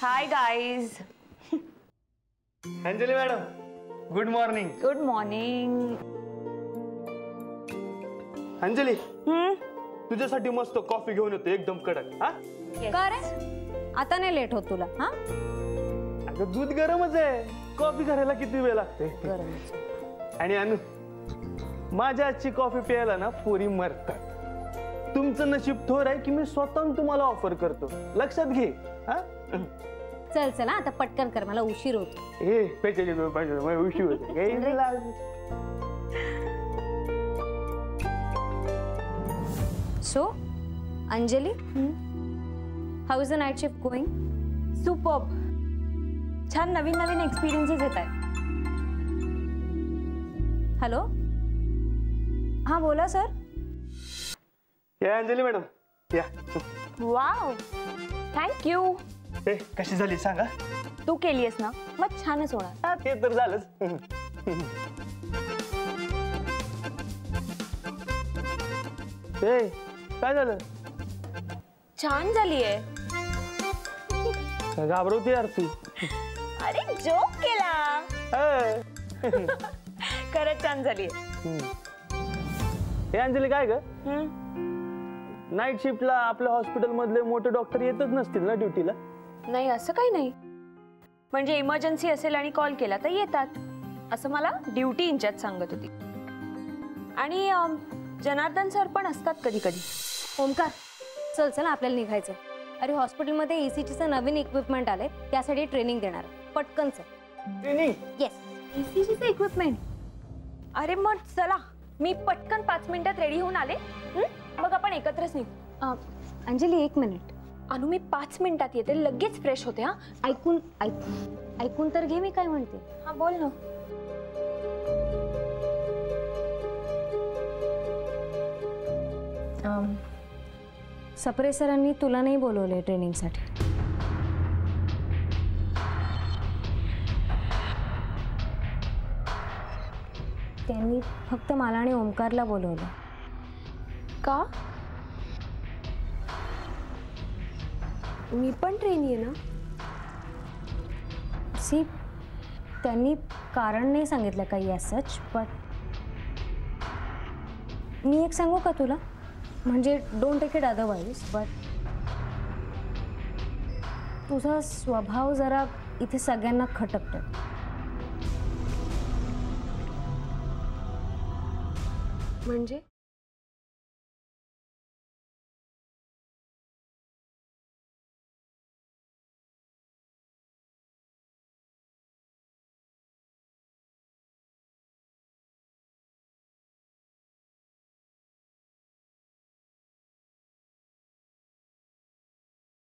Hi guys. Anjali madam, good morning. Good morning. Anjali, तुझ्यासाठी मस्त coffee घेऊन येतो एकदम कडक. हा का रे? आता नाही लेट होत तुला? हा अगं दूध गरमच आहे, कॉफी करायला किती वेळ लागते. आणि अनु, माझ्या आजची कॉफी प्यायला ना पोरी मरतात. तुमचं नशीब थोर आहे की मी स्वतः तुम्हाला ऑफर करतो. लक्षात घे. हा चल चल आता पटकन कर, मला उशीर होतो. हे पेचेली उशीर होते. So Anjali, how is the night shift going? Superb. छान नवीन नवीन एक्सपिरियन्सेस येत आहेत. हॅलो, हां बोला सर. या अंजली मॅडम या. Wow, thank you. ए, कशी झाली सांगा. तू केलीयस ना, मग छानच होणार. हा, ते तर झालंच. ए, काय झालं? छान झालीये. घाबरवते यार तू. अरे जोक केला. ए. खरंच छान झालीये. हे अंजली काय ग, नाईट शिफ्टला आपल्या हॉस्पिटल मधले मोठे डॉक्टर येतच नसतील ना ड्युटीला? नाही, असं काही नाही. म्हणजे इमर्जन्सी असेल आणि कॉल केला तर येतात, असं मला ड्युटी इंचार्ज सांगत होती. आणि जनार्दन सर पण असतात कधी कधी. ओमकार, चल चल आपल्याला निघायचं. अरे हॉस्पिटलमध्ये ECGचं नवीन इक्विपमेंट आले, त्यासाठी ट्रेनिंग देणार. पटकन चल. ट्रेनिंग? येस, ECGचं इक्विपमेंट. अरे मग चला, मी पटकन 5 मिनिटात रेडी होऊन आले. मग आपण एकत्रच निघू. अंजली 1 मिनिट. अनु, मी 5 मिनिटात येते, लगेच फ्रेश होते. हा, ऐकून तर घे मी काय म्हणते. हा बोल ना. सप्रे सरांनी तुला नाही बोलवले ट्रेनिंगसाठी. त्यांनी फक्त मला आणि ओमकारला बोलवलं. का? मी पण ट्रेनी आहे ना. सी, त्यांनी कारण नाही सांगितलं काही ॲज सच, बट मी एक सांगू का तुला? म्हणजे don't take it otherwise, but तुझा स्वभाव जरा इथे सगळ्यांना खटकतो. म्हणजे